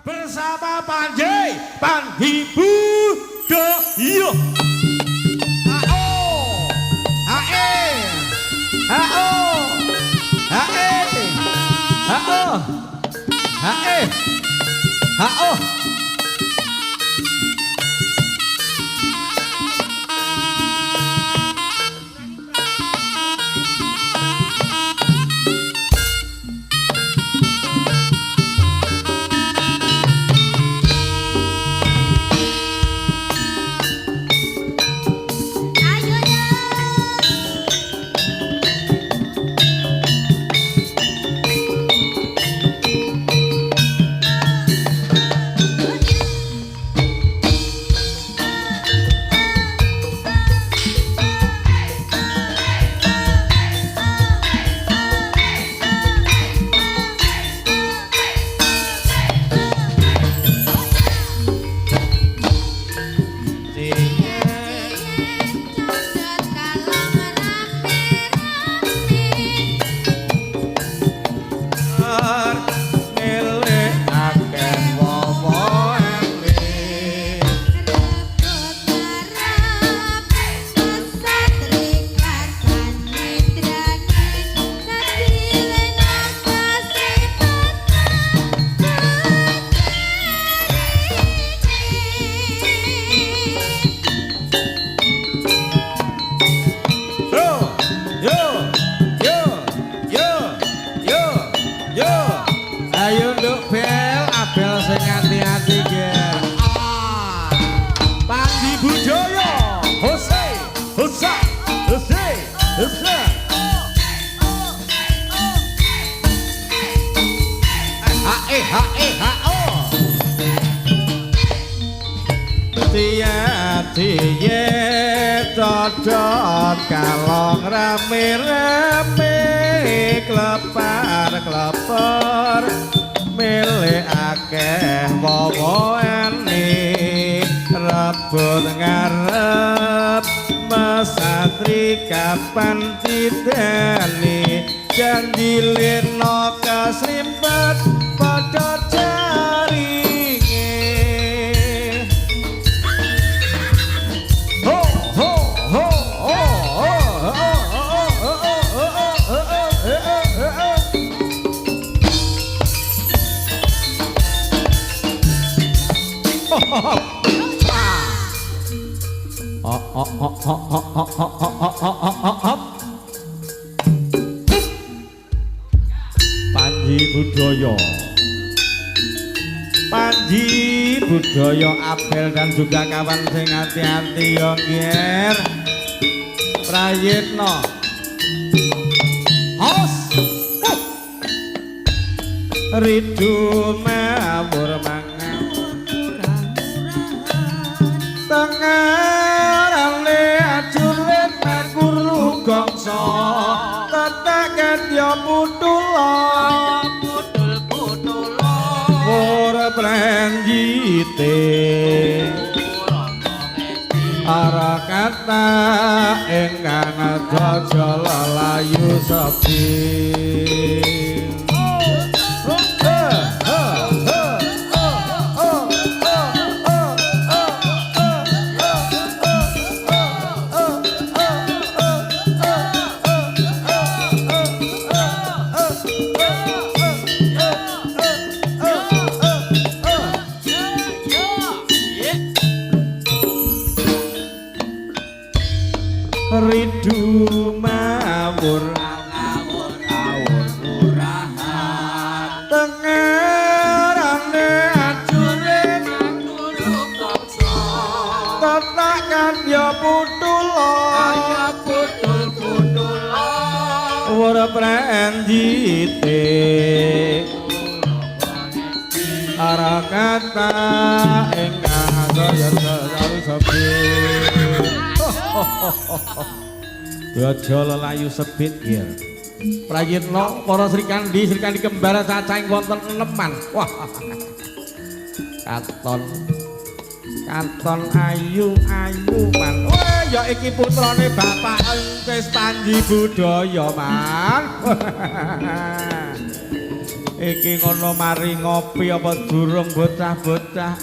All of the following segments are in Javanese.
bersama Panji Budaya. Dodot kalong rame-rame klepar milih akeh wowoane rebut ngarep mesatri kapan tidani janji lino kesrimpet padha Panji Budaya Abel dan juga kawan sing hati-hati yo nggih Prayitna Hos Ridu mawur mangan tengarane ajurit guru gongso tetaken yo putula ora pranjite ara kata ingkang jajal layu sepi ridu mawur awur murahan tengerane ajurit guru bangsa tetakan ya putula ora pranjite ara kata ingkang jajal sepi Aja lelayu sebit ya. Prayitna para Srikandi kembar cacahing wonten 6-an. Wah. Katon ayu man. Wah, ya iki putrane Bapak Entis Panji Budaya, Man. Iki ngono mari ngopi apa durung bocah-bocah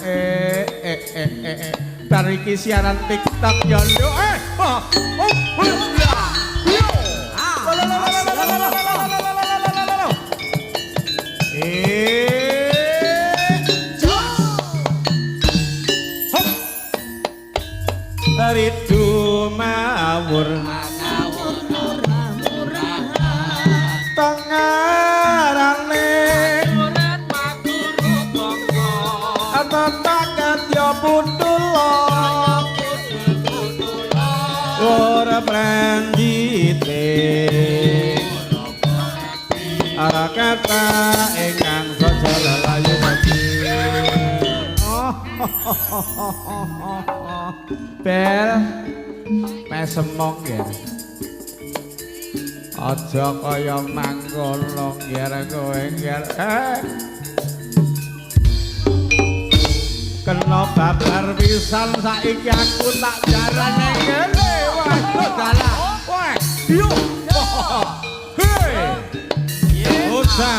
bar iki siaran TikTok ya lho Ridu mawur tengarane urat makuru tangga atakat ya pundula ora pranjite ara kata ingkang sajala layu mati bel pesemong ya aja kaya mangkono ngger kowe ngger kena babar pisan saiki aku tak jarane ngene waduh dalah weh yo hei osa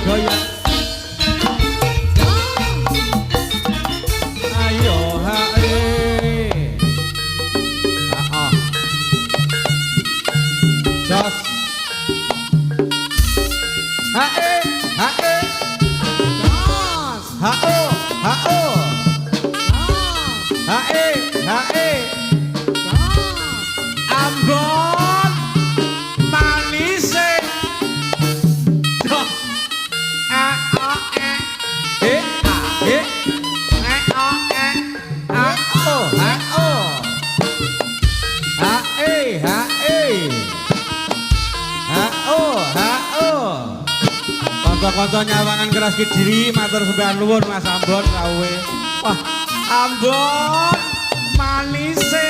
goyang ayo hae jos hae hae jos hao hao hae hae Ambon manise Kanca-kanca nyawangan keras Kediri matur sembah nuwun Mas Ambon rawe. Wah, Ambon manise.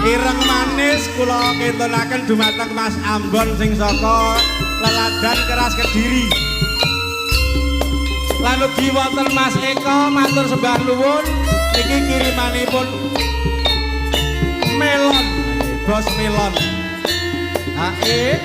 Ireng manis kula kintunaken dumateng Mas Ambon sing saka Leladan Keras Kediri. Lan ugi wonten Mas Eko matur sembah nuwun niki kirimanipun melon bos melon hae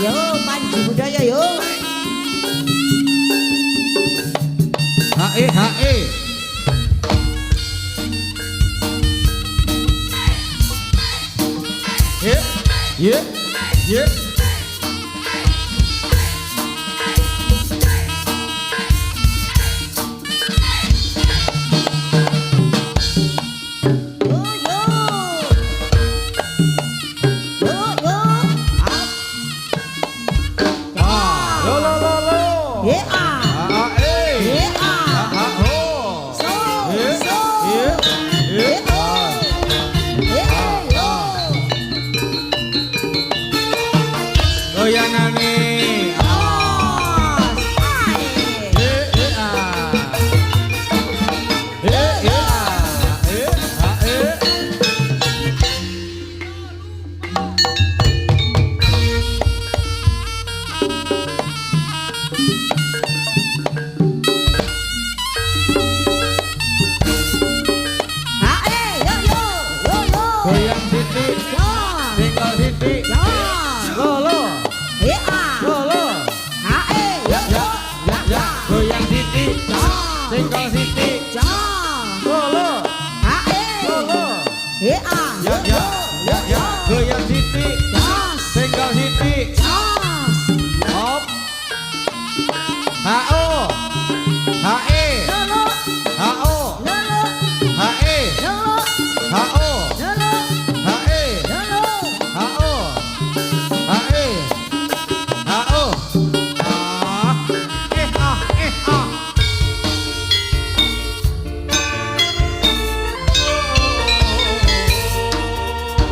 Yo Panji Budaya yo. Hae hae. Ye ye ye.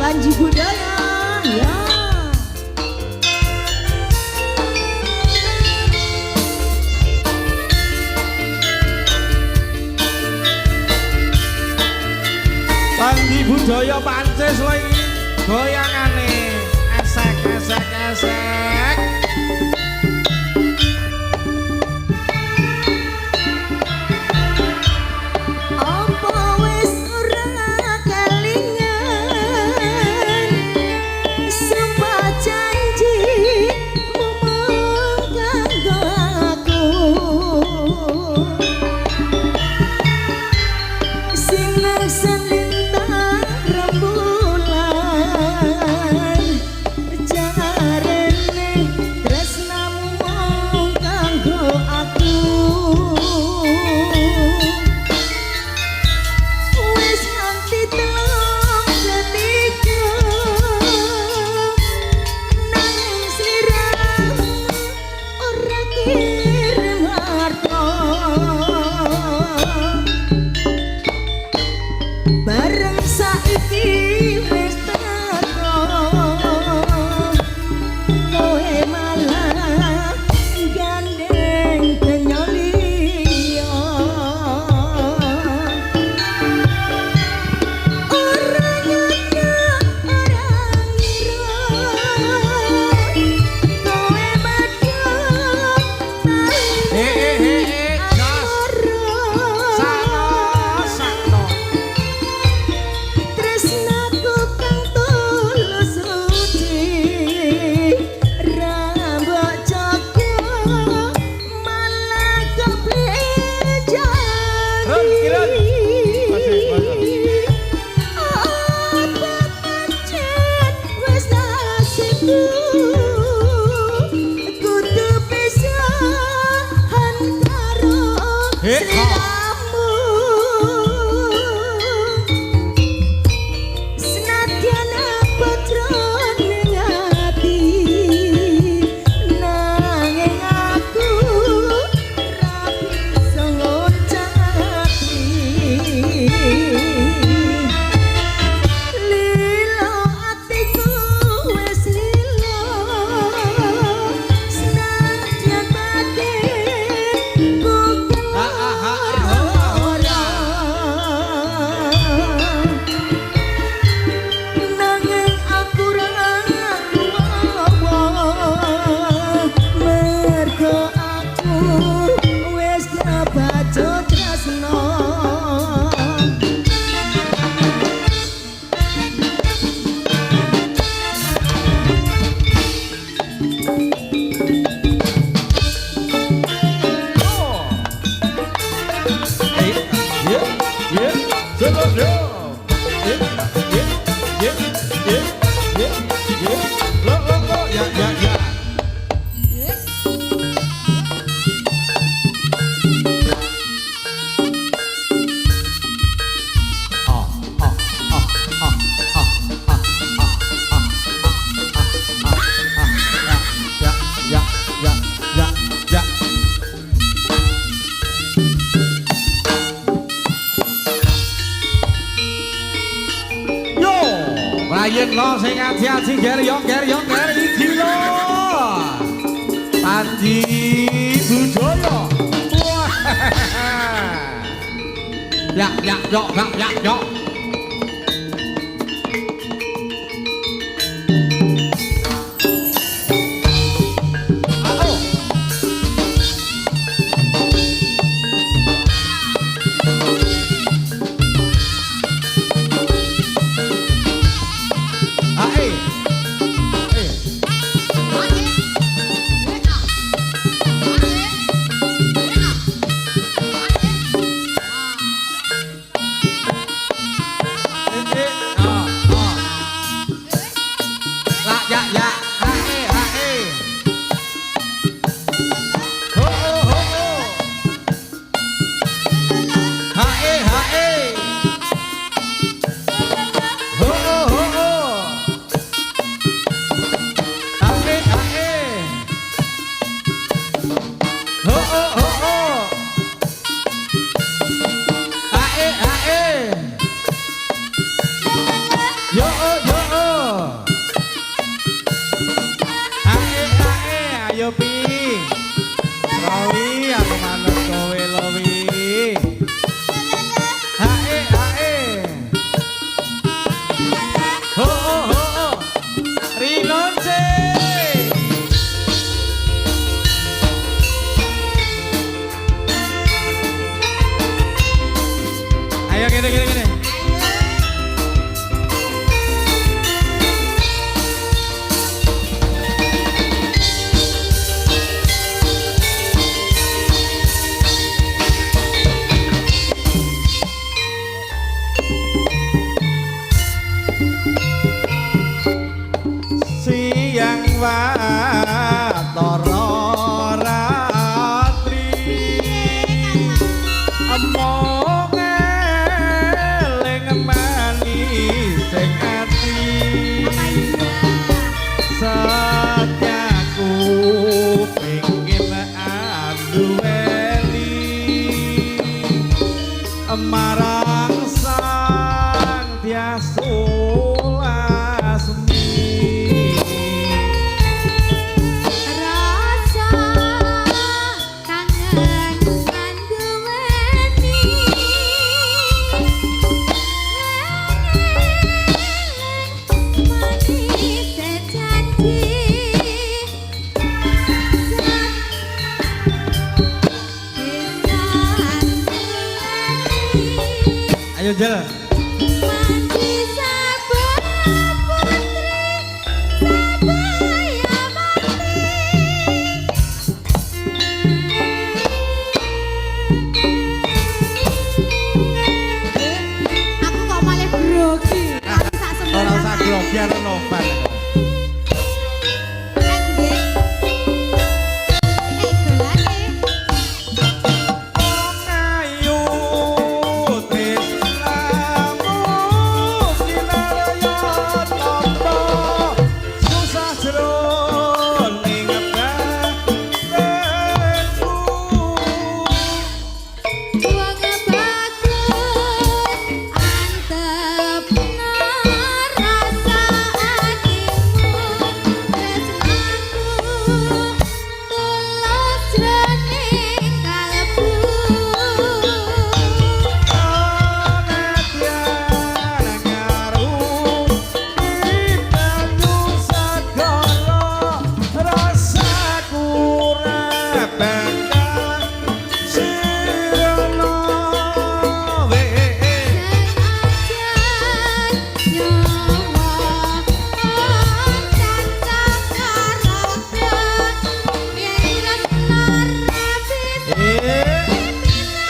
Panji Budaya ya. Panji Budaya Pancis lagi goyangane esek esek esek. Sinaksan lintang rembulan lo sing ati-ati ger yo iki lho. Panji Budaya. Wah. Ya yo. Ayo pi Lowi aku manut kowe Lowi Hae Ho Rinonce Ayo gini siang watara ratri among eling manis sing ati satyaku pengin anduweni marang sang Tyas Ayo jalan. Aku kok malah grogi. Ora usah grogi ora nobar.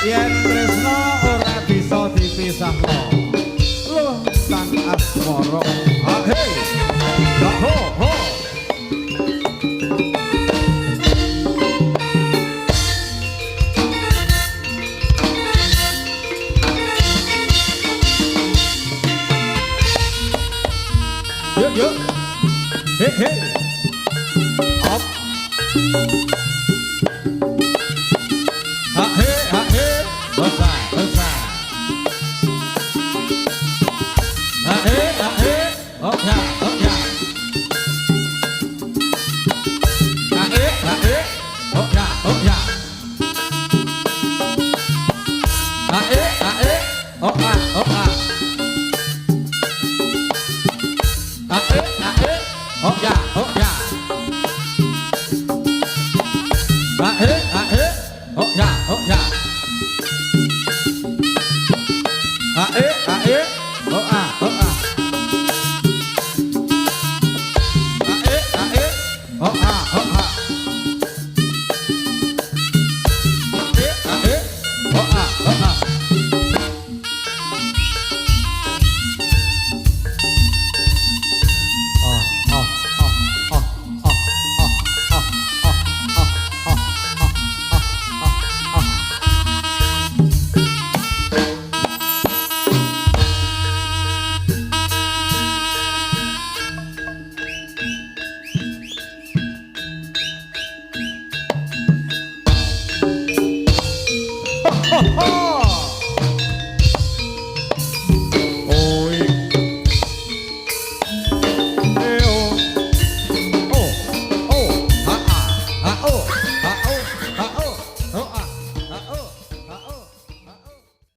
Yen tresno ora bisa dipisahno. Loh, sang asmara. Ha he. Ho ho. Yuk. He. Up. Ha he. Dosa. Ha he. Oh ya. ho ha ho ha. Ho ha ho ha. Ho ho!